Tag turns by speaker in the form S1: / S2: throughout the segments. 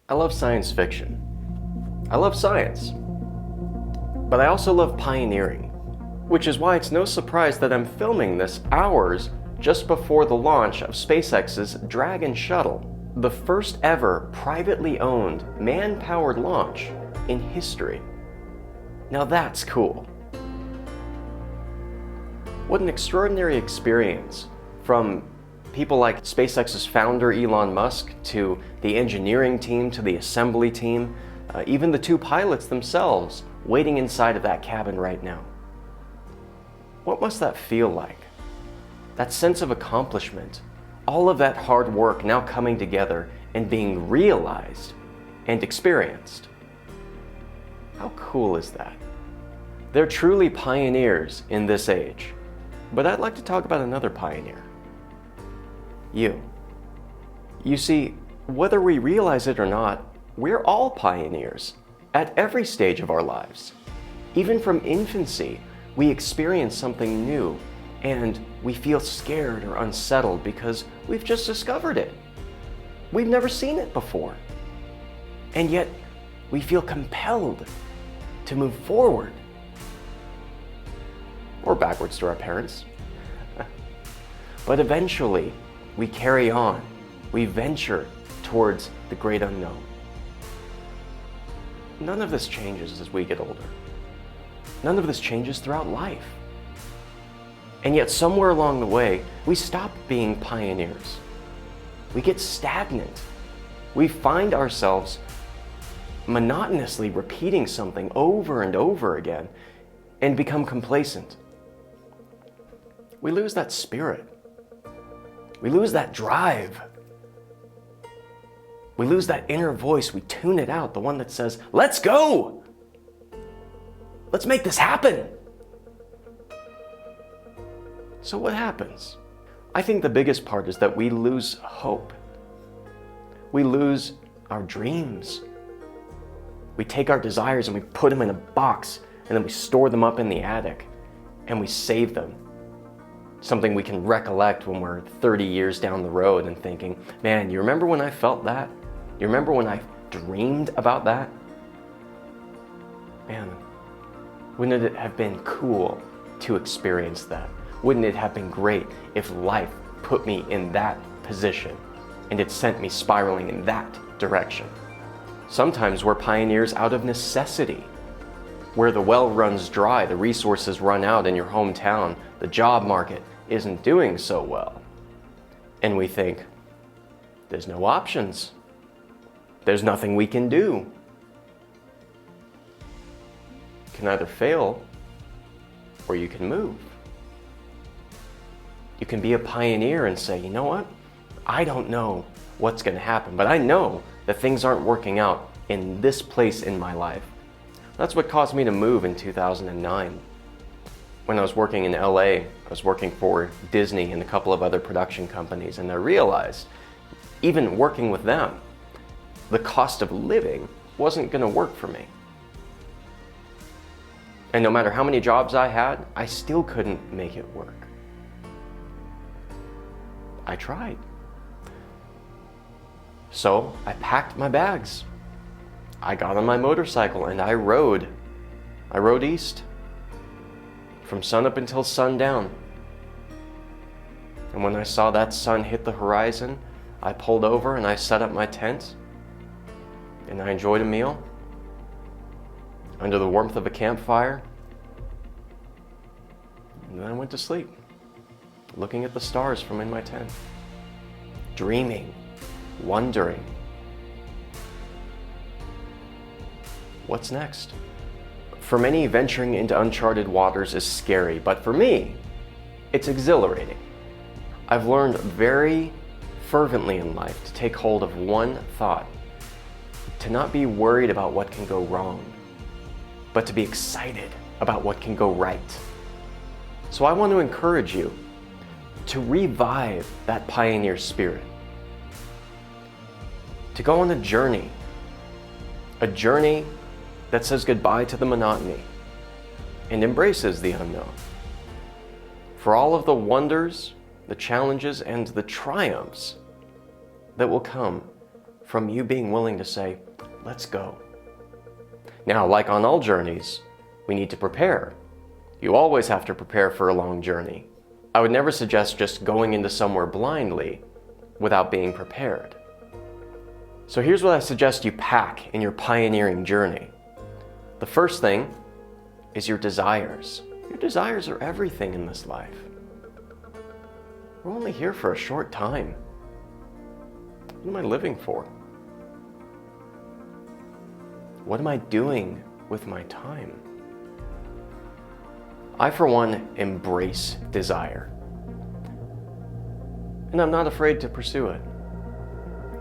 S1: I love science fiction. I love science. But I also love pioneering, which is why it's no surprise that I'm filming this hours just before the launch of SpaceX's Dragon shuttle, the first ever privately owned, man-powered launch in history. Now that's cool. What an extraordinary experience, from people like SpaceX's founder Elon Musk, to the engineering team, to the assembly team, even the two pilots themselves waiting inside of that cabin right now. What must that feel like? That sense of accomplishment, all of that hard work now coming together and being realized and experienced. How cool is that? They're truly pioneers in this age. But I'd like to talk about another pioneer. You. You see, whether we realize it or not, we're all pioneers at every stage of our lives. Even from infancy, we experience something new and we feel scared or unsettled because we've just discovered it. We've never seen it before. And yet, we feel compelled to move forward. Or backwards to our parents. But eventually, we carry on. We venture towards the great unknown. None of this changes as we get older. None of this changes throughout life. And yet somewhere along the way, we stop being pioneers. We get stagnant. We find ourselves monotonously repeating something over and over again and become complacent. We lose that spirit. We lose that drive. We lose that inner voice. We tune it out, the one that says, "Let's go! Let's make this happen!" So what happens? I think the biggest part is that we lose hope. We lose our dreams. We take our desires and we put them in a box, and then we store them up in the attic, and we save them. Something we can recollect when we're 30 years down the road and thinking, man, you remember when I felt that? You remember when I dreamed about that? Man, wouldn't it have been cool to experience that? Wouldn't it have been great if life put me in that position and it sent me spiraling in that direction? Sometimes we're pioneers out of necessity. Where the well runs dry, the resources run out in your hometown, the job market isn't doing so well. And we think, there's no options. There's nothing we can do. You can either fail or you can move. You can be a pioneer and say, you know what? I don't know what's going to happen, but I know that things aren't working out in this place in my life. That's what caused me to move in 2009. When I was working in LA, I was working for Disney and a couple of other production companies, and I realized, even working with them, the cost of living wasn't going to work for me. And no matter how many jobs I had, I still couldn't make it work. I tried. So I packed my bags. I got on my motorcycle and I rode. I rode east from sunup until sundown. And when I saw that sun hit the horizon, I pulled over and I set up my tent and I enjoyed a meal under the warmth of a campfire. And then I went to sleep, looking at the stars from in my tent, dreaming, wondering, what's next? For many, venturing into uncharted waters is scary, but for me, it's exhilarating. I've learned very fervently in life to take hold of one thought, to not be worried about what can go wrong, but to be excited about what can go right. So I want to encourage you to revive that pioneer spirit, to go on a journey that says goodbye to the monotony and embraces the unknown. For all of the wonders, the challenges, and the triumphs that will come from you being willing to say, let's go. Now, like on all journeys, we need to prepare. You always have to prepare for a long journey. I would never suggest just going into somewhere blindly without being prepared. So here's what I suggest you pack in your pioneering journey. The first thing is your desires. Your desires are everything in this life. We're only here for a short time. What am I living for? What am I doing with my time? I, for one, embrace desire. And I'm not afraid to pursue it.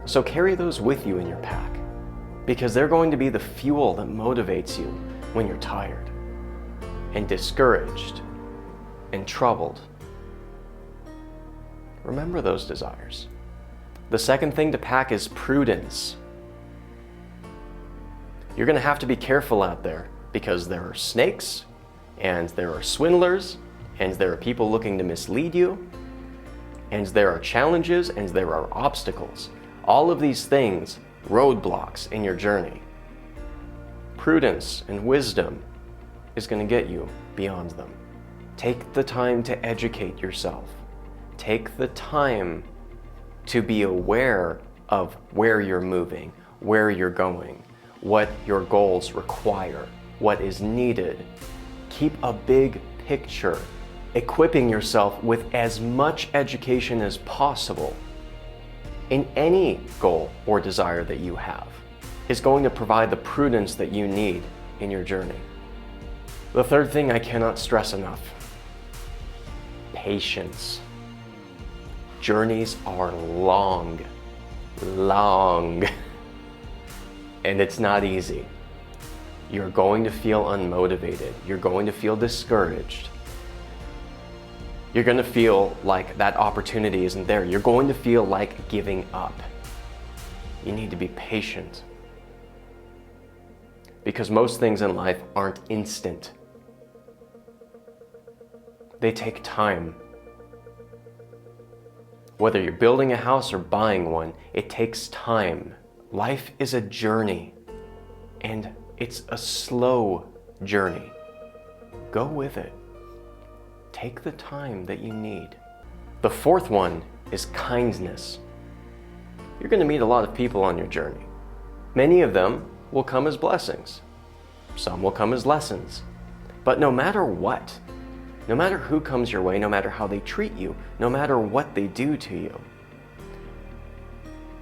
S1: So carry those with you in your pack, because they're going to be the fuel that motivates you when you're tired and discouraged and troubled. Remember those desires. The second thing to pack is prudence. You're going to have to be careful out there because there are snakes, and there are swindlers, and there are people looking to mislead you, and there are challenges, and there are obstacles. All of these things, roadblocks in your journey. Prudence and wisdom is going to get you beyond them. Take the time to educate yourself. Take the time to be aware of where you're moving, where you're going, what your goals require, what is needed. Keep a big picture, equipping yourself with as much education as possible in any goal or desire that you have is going to provide the prudence that you need in your journey. The third thing I cannot stress enough: patience. Journeys are long, and it's not easy. You're going to feel unmotivated. You're going to feel discouraged. You're going to feel like that opportunity isn't there. You're going to feel like giving up. You need to be patient, because most things in life aren't instant. They take time. Whether you're building a house or buying one, it takes time. Life is a journey, and it's a slow journey. Go with it. Take the time that you need. The fourth one is kindness. You're going to meet a lot of people on your journey. Many of them will come as blessings. Some will come as lessons. But no matter what, no matter who comes your way, no matter how they treat you, no matter what they do to you,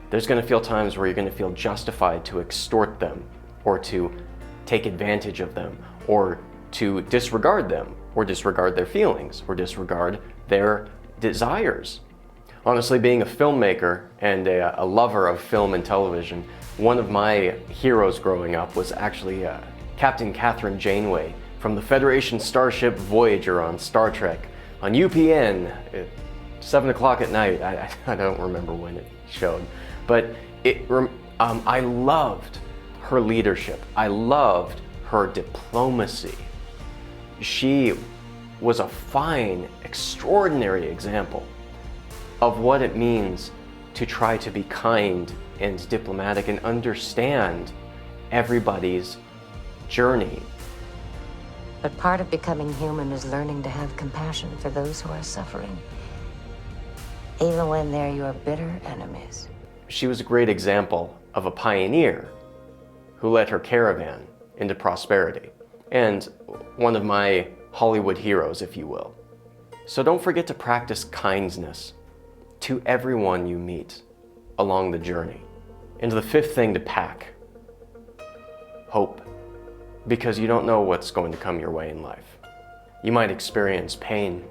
S1: there's going to feel times where you're going to feel justified to extort them, or to take advantage of them, or to disregard them, or disregard their feelings, or disregard their desires. Honestly, being a filmmaker and a lover of film and television, one of my heroes growing up was actually Captain Catherine Janeway from the Federation starship Voyager on Star Trek on UPN at 7 o'clock at night. I don't remember when it showed, but I loved her leadership. I loved her diplomacy. She was a fine, extraordinary example of what it means to try to be kind and diplomatic and understand everybody's journey.
S2: But part of becoming human is learning to have compassion for those who are suffering, even when they're your bitter enemies.
S1: She was a great example of a pioneer who led her caravan into prosperity, and one of my Hollywood heroes, if you will. So don't forget to practice kindness to everyone you meet along the journey. And the fifth thing to pack: hope. Because you don't know what's going to come your way in life. You might experience pain,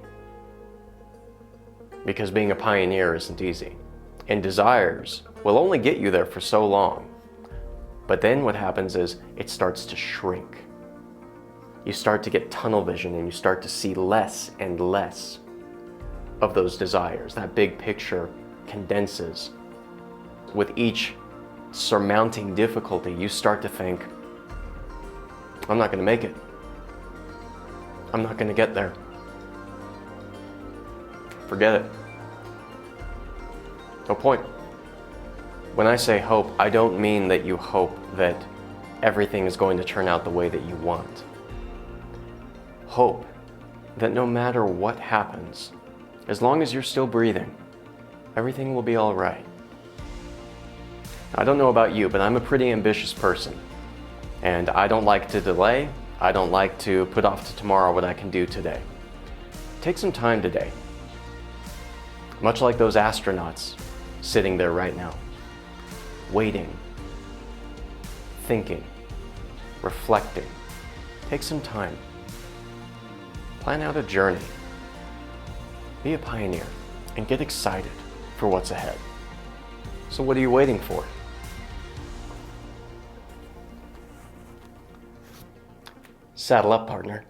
S1: because being a pioneer isn't easy. And desires will only get you there for so long. But then what happens is it starts to shrink. You start to get tunnel vision, and you start to see less and less of those desires. That big picture condenses. With each surmounting difficulty, you start to think, I'm not going to make it. I'm not going to get there. Forget it. No point. When I say hope, I don't mean that you hope that everything is going to turn out the way that you want. Hope that no matter what happens, as long as you're still breathing, everything will be all right. I don't know about you, but I'm a pretty ambitious person. And I don't like to delay. I don't like to put off to tomorrow what I can do today. Take some time today. Much like those astronauts sitting there right now, waiting, thinking, reflecting. Take some time. Plan out a journey. Be a pioneer and get excited for what's ahead. So what are you waiting for? Saddle up, partner.